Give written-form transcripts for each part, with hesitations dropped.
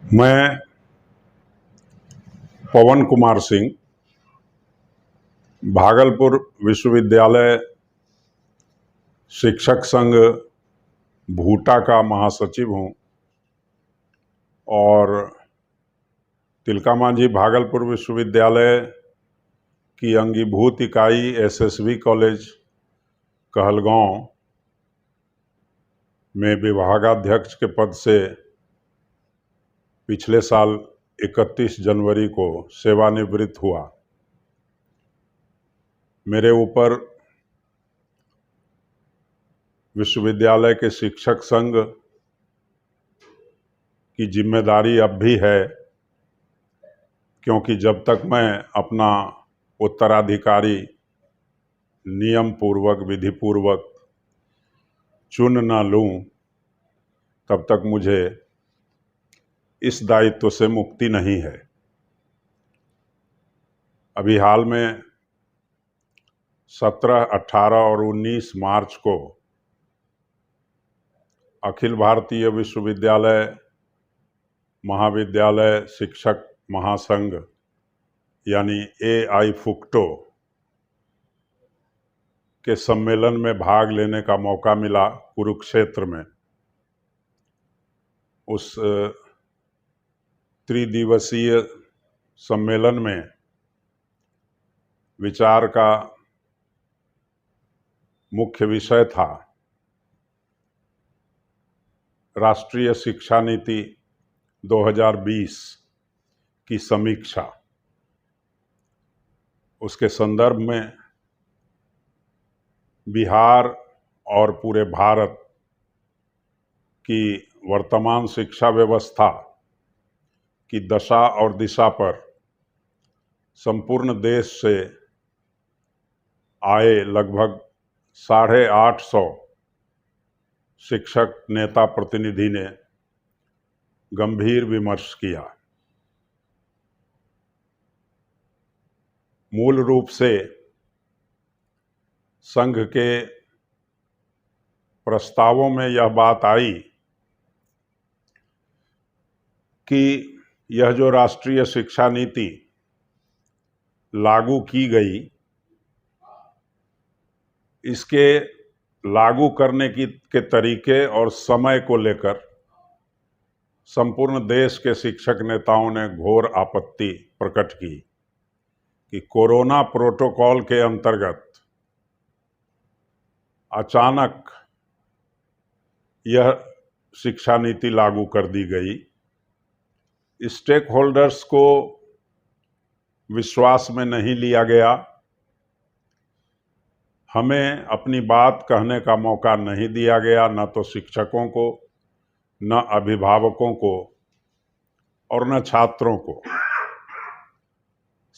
मैं पवन कुमार सिंह भागलपुर विश्वविद्यालय शिक्षक संघ भूटा का महासचिव हूँ और तिलका मांझी भागलपुर विश्वविद्यालय की अंगीभूत इकाई एसएसवी कॉलेज कहलगांव में विभागाध्यक्ष के पद से पिछले साल 31 जनवरी को सेवानिवृत्त हुआ। मेरे ऊपर विश्वविद्यालय के शिक्षक संघ की जिम्मेदारी अब भी है, क्योंकि जब तक मैं अपना उत्तराधिकारी नियम पूर्वक विधि पूर्वक चुन न लूं, तब तक मुझे इस दायित्व से मुक्ति नहीं है। अभी हाल में 17, 18 और 19 मार्च को अखिल भारतीय विश्वविद्यालय महाविद्यालय शिक्षक महासंघ यानी AIFUCTO के सम्मेलन में भाग लेने का मौका मिला कुरुक्षेत्र में। उस त्रिदिवसीय सम्मेलन में विचार का मुख्य विषय था राष्ट्रीय शिक्षा नीति 2020 की समीक्षा। उसके संदर्भ में बिहार और पूरे भारत की वर्तमान शिक्षा व्यवस्था की दशा और दिशा पर संपूर्ण देश से आए लगभग 850 शिक्षक नेता प्रतिनिधि ने गंभीर विमर्श किया। मूल रूप से संघ के प्रस्तावों में यह बात आई कि यह जो राष्ट्रीय शिक्षा नीति लागू की गई, इसके लागू करने के तरीके और समय को लेकर संपूर्ण देश के शिक्षक नेताओं ने घोर आपत्ति प्रकट की कि कोरोना प्रोटोकॉल के अंतर्गत अचानक यह शिक्षा नीति लागू कर दी गई। स्टेक होल्डर्स को विश्वास में नहीं लिया गया, हमें अपनी बात कहने का मौका नहीं दिया गया, न तो शिक्षकों को, न अभिभावकों को और न छात्रों को।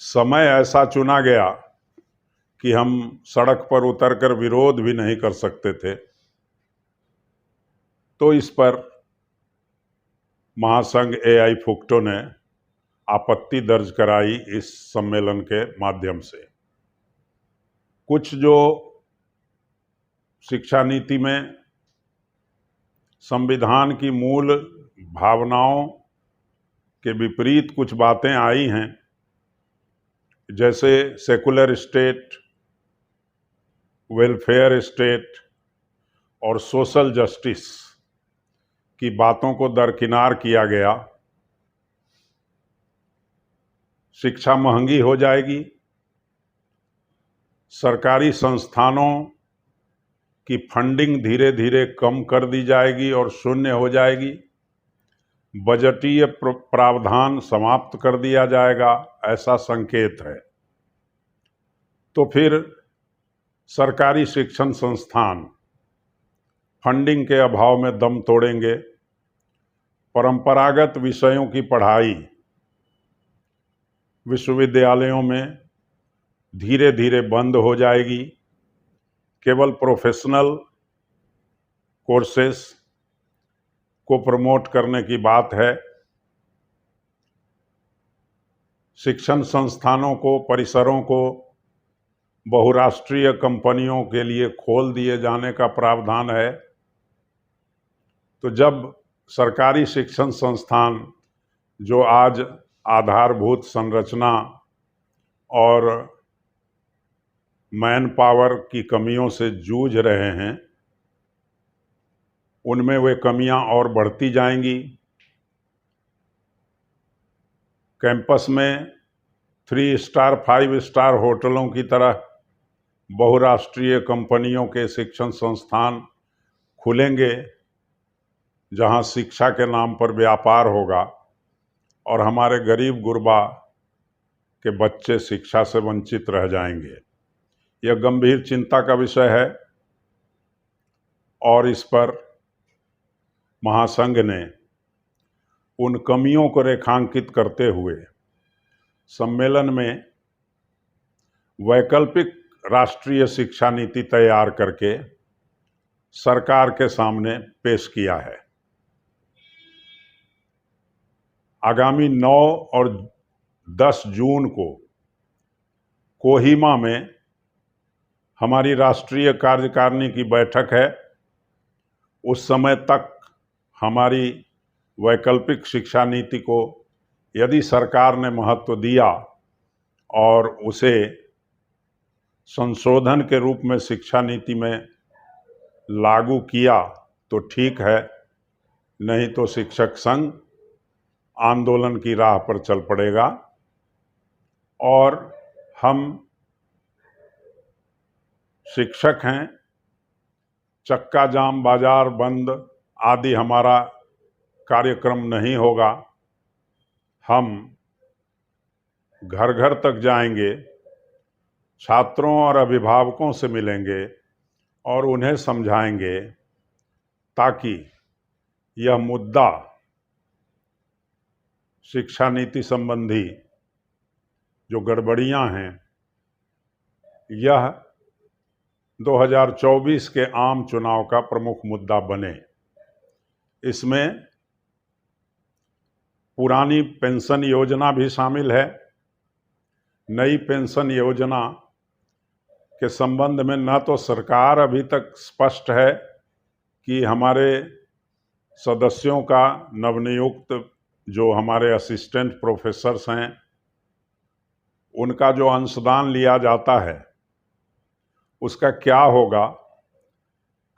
समय ऐसा चुना गया कि हम सड़क पर उतरकर विरोध भी नहीं कर सकते थे। तो इस पर महासंघ AIFUCTO ने आपत्ति दर्ज कराई इस सम्मेलन के माध्यम से। कुछ जो शिक्षा नीति में संविधान की मूल भावनाओं के विपरीत कुछ बातें आई हैं, जैसे सेकुलर स्टेट, वेलफेयर स्टेट और सोशल जस्टिस की बातों को दरकिनार किया गया। शिक्षा महंगी हो जाएगी, सरकारी संस्थानों की फंडिंग धीरे धीरे कम कर दी जाएगी और शून्य हो जाएगी, बजटीय प्रावधान समाप्त कर दिया जाएगा, ऐसा संकेत है। तो फिर सरकारी शिक्षण संस्थान फंडिंग के अभाव में दम तोड़ेंगे, परंपरागत विषयों की पढ़ाई विश्वविद्यालयों में धीरे धीरे बंद हो जाएगी, केवल प्रोफेशनल कोर्सेस को प्रमोट करने की बात है। शिक्षण संस्थानों को, परिसरों को बहुराष्ट्रीय कंपनियों के लिए खोल दिए जाने का प्रावधान है। तो जब सरकारी शिक्षण संस्थान जो आज आधारभूत संरचना और मैन पावर की कमियों से जूझ रहे हैं, उनमें वे कमियां और बढ़ती जाएंगी। कैंपस में 3 स्टार 5 स्टार होटलों की तरह बहुराष्ट्रीय कंपनियों के शिक्षण संस्थान खुलेंगे, जहां शिक्षा के नाम पर व्यापार होगा और हमारे गरीब गुरबा के बच्चे शिक्षा से वंचित रह जाएंगे। यह गंभीर चिंता का विषय है और इस पर महासंघ ने उन कमियों को रेखांकित करते हुए सम्मेलन में वैकल्पिक राष्ट्रीय शिक्षा नीति तैयार करके सरकार के सामने पेश किया है। आगामी 9 और 10 जून को कोहिमा में हमारी राष्ट्रीय कार्यकारिणी की बैठक है। उस समय तक हमारी वैकल्पिक शिक्षा नीति को यदि सरकार ने महत्व दिया और उसे संशोधन के रूप में शिक्षा नीति में लागू किया तो ठीक है, नहीं तो शिक्षक संघ आंदोलन की राह पर चल पड़ेगा और हम शिक्षक हैं। चक्का जाम, बाजार बंद आदि हमारा कार्यक्रम नहीं होगा। हम घर घर तक जाएंगे, छात्रों और अभिभावकों से मिलेंगे और उन्हें समझाएंगे ताकि यह मुद्दा शिक्षा नीति संबंधी जो गड़बड़ियां हैं, यह 2024 के आम चुनाव का प्रमुख मुद्दा बने। इसमें पुरानी पेंशन योजना भी शामिल है। नई पेंशन योजना के संबंध में न तो सरकार अभी तक स्पष्ट है कि हमारे सदस्यों का नवनियुक्त जो हमारे असिस्टेंट प्रोफेसर्स हैं, उनका जो अंशदान लिया जाता है उसका क्या होगा,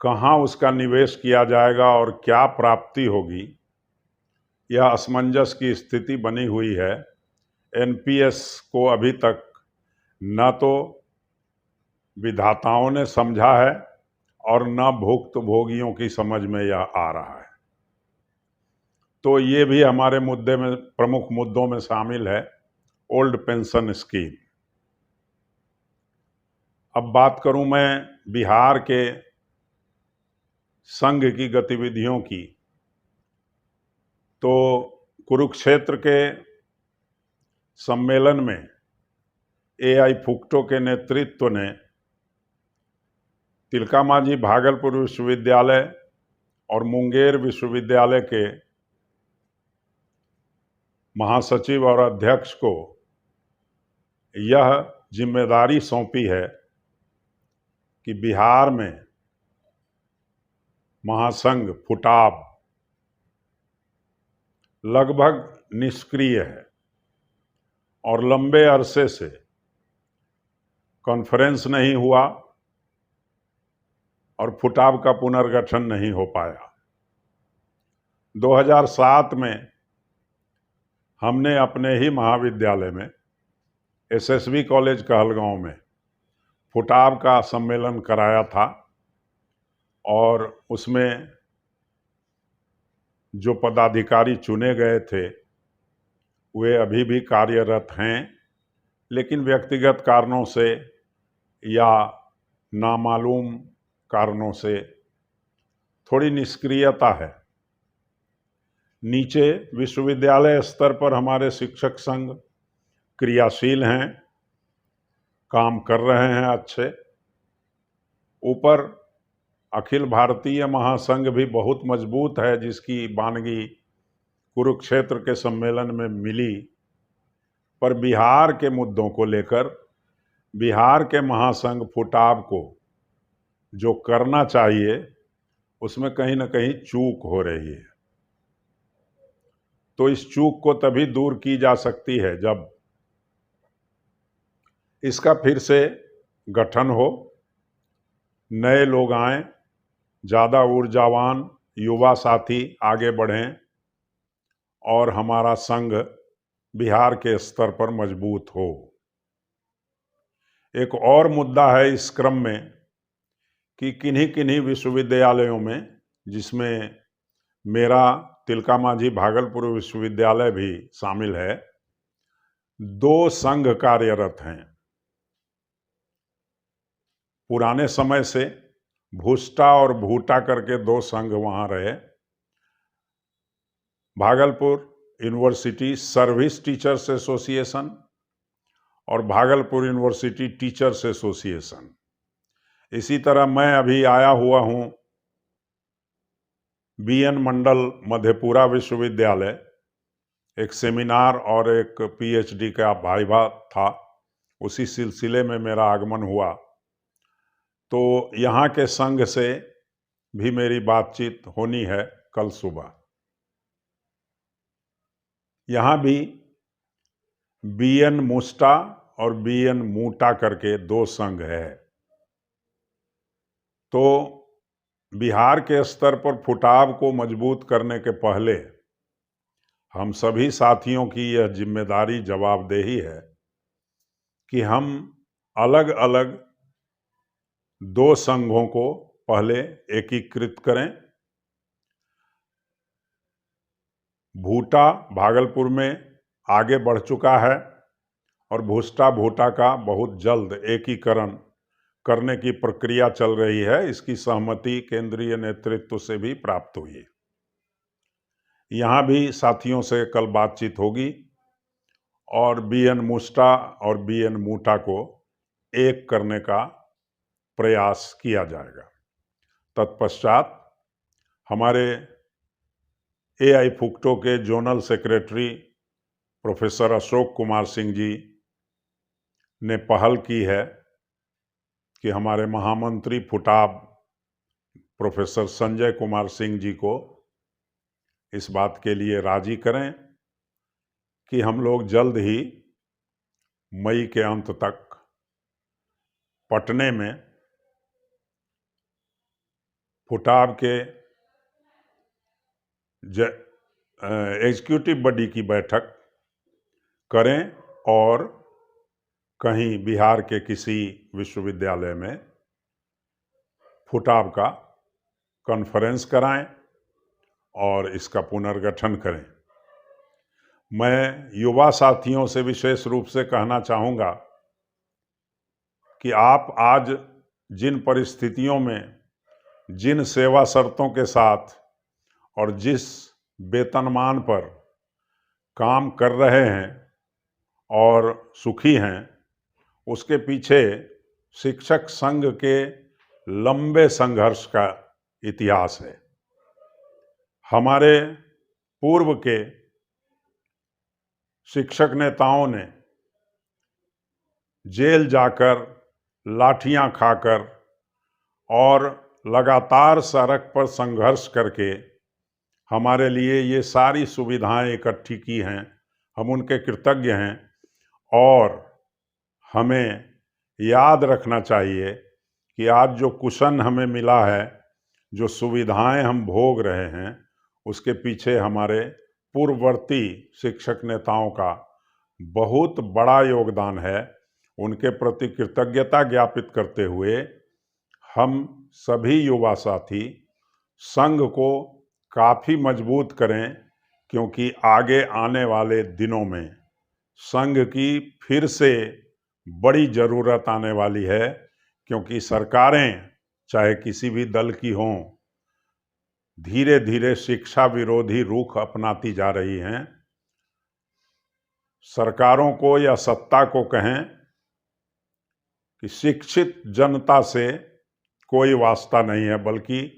कहाँ उसका निवेश किया जाएगा और क्या प्राप्ति होगी, यह असमंजस की स्थिति बनी हुई है। एनपीएस को अभी तक न तो विधाताओं ने समझा है और न भुक्तभोगियों की समझ में यह आ रहा है। तो ये भी हमारे मुद्दे में, प्रमुख मुद्दों में शामिल है, ओल्ड पेंशन स्कीम। अब बात करूं मैं बिहार के संघ की गतिविधियों की, तो कुरुक्षेत्र के सम्मेलन में एआई फुक्टो के नेतृत्व ने तिलका मांझी भागलपुर विश्वविद्यालय और मुंगेर विश्वविद्यालय के महासचिव और अध्यक्ष को यह जिम्मेदारी सौंपी है कि बिहार में महासंघ फुटाब लगभग निष्क्रिय है और लंबे अरसे से कॉन्फ्रेंस नहीं हुआ और फुटाब का पुनर्गठन नहीं हो पाया। 2007 में हमने अपने ही महाविद्यालय में एसएसवी कॉलेज कहलगांव में फुटाब का सम्मेलन कराया था और उसमें जो पदाधिकारी चुने गए थे वे अभी भी कार्यरत हैं, लेकिन व्यक्तिगत कारणों से या नामालूम कारणों से थोड़ी निष्क्रियता है। नीचे विश्वविद्यालय स्तर पर हमारे शिक्षक संघ क्रियाशील हैं, काम कर रहे हैं अच्छे। ऊपर अखिल भारतीय महासंघ भी बहुत मजबूत है, जिसकी बानगी कुरुक्षेत्र के सम्मेलन में मिली। पर बिहार के मुद्दों को लेकर बिहार के महासंघ फुटाब को जो करना चाहिए उसमें कहीं ना कहीं चूक हो रही है। तो इस चूक को तभी दूर की जा सकती है जब इसका फिर से गठन हो, नए लोग आएं, ज़्यादा ऊर्जावान युवा साथी आगे बढ़ें और हमारा संघ बिहार के स्तर पर मजबूत हो। एक और मुद्दा है इस क्रम में कि किन्हीं किन्हीं विश्वविद्यालयों में, जिसमें मेरा तिलका मांझी भागलपुर विश्वविद्यालय भी शामिल है, 2 संघ कार्यरत हैं। पुराने समय से भूष्टा और भूटा करके 2 संघ वहां रहे। Bhagalpur university service teachers association और भागलपुर यूनिवर्सिटी टीचर्स एसोसिएशन। इसी तरह मैं अभी आया हुआ हूं बीएन मंडल मधेपुरा विश्वविद्यालय, एक सेमिनार और एक पीएचडी का वाइवा था, उसी सिलसिले में मेरा आगमन हुआ। तो यहाँ के संघ से भी मेरी बातचीत होनी है कल सुबह। यहाँ भी बीएन मुस्टा और बीएन मूटा करके 2 संघ है। तो बिहार के स्तर पर फुटाव को मजबूत करने के पहले हम सभी साथियों की यह जिम्मेदारी, जवाबदेही है कि हम अलग अलग 2 संघों को पहले एकीकृत करें। भूटा भागलपुर में आगे बढ़ चुका है और भूष्टा भूटा का बहुत जल्द एकीकरण करने की प्रक्रिया चल रही है। इसकी सहमति केंद्रीय नेतृत्व से भी प्राप्त हुई। यहाँ भी साथियों से कल बातचीत होगी और बीएन मुस्टा और बीएन मूटा को एक करने का प्रयास किया जाएगा। तत्पश्चात हमारे एआई फुक्टो के zonal secretary professor Ashok Kumar Singh ji ने पहल की है कि हमारे महामंत्री फुटाव प्रोफेसर संजय कुमार सिंह जी को इस बात के लिए राजी करें कि हम लोग जल्द ही मई के अंत तक पटने में फुटाव के एग्जीक्यूटिव बॉडी की बैठक करें और कहीं बिहार के किसी विश्वविद्यालय में फुटाव का कॉन्फ्रेंस कराएं और इसका पुनर्गठन करें। मैं युवा साथियों से विशेष रूप से कहना चाहूँगा कि आप आज जिन परिस्थितियों में, जिन सेवा शर्तों के साथ और जिस वेतनमान पर काम कर रहे हैं और सुखी हैं, उसके पीछे शिक्षक संघ के लंबे संघर्ष का इतिहास है। हमारे पूर्व के शिक्षक नेताओं ने जेल जाकर, लाठियां खाकर और लगातार सड़क पर संघर्ष करके हमारे लिए ये सारी सुविधाएं इकट्ठी की हैं। हम उनके कृतज्ञ हैं और हमें याद रखना चाहिए कि आज जो कुशन हमें मिला है, जो सुविधाएं हम भोग रहे हैं, उसके पीछे हमारे पूर्ववर्ती शिक्षक नेताओं का बहुत बड़ा योगदान है। उनके प्रति कृतज्ञता ज्ञापित करते हुए हम सभी युवा साथी संघ को काफ़ी मजबूत करें, क्योंकि आगे आने वाले दिनों में संघ की फिर से बड़ी ज़रूरत आने वाली है, क्योंकि सरकारें चाहे किसी भी दल की हों, धीरे धीरे शिक्षा विरोधी रुख अपनाती जा रही हैं। सरकारों को या सत्ता को कहें कि शिक्षित जनता से कोई वास्ता नहीं है, बल्कि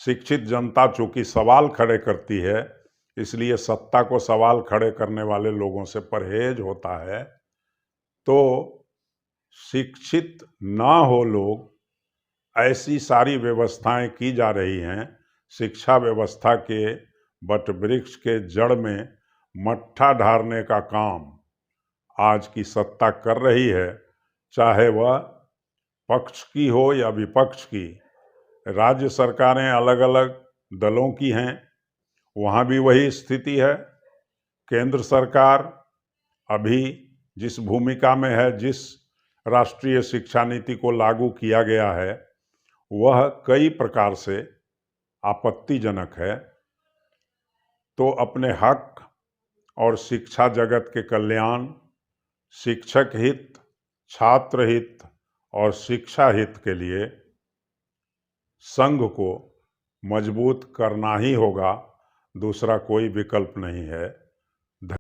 शिक्षित जनता चूंकि सवाल खड़े करती है, इसलिए सत्ता को सवाल खड़े करने वाले लोगों से परहेज होता है। तो शिक्षित ना हो लोग, ऐसी सारी व्यवस्थाएं की जा रही हैं। शिक्षा व्यवस्था के वट वृक्ष के जड़ में मट्ठा ढारने का काम आज की सत्ता कर रही है, चाहे वह पक्ष की हो या विपक्ष की। राज्य सरकारें अलग अलग दलों की हैं, वहाँ भी वही स्थिति है। केंद्र सरकार अभी जिस भूमिका में है, जिस राष्ट्रीय शिक्षा नीति को लागू किया गया है, वह कई प्रकार से आपत्तिजनक है। तो अपने हक और शिक्षा जगत के कल्याण, शिक्षक हित, छात्र हित और शिक्षा हित के लिए संघ को मजबूत करना ही होगा, दूसरा कोई विकल्प नहीं है।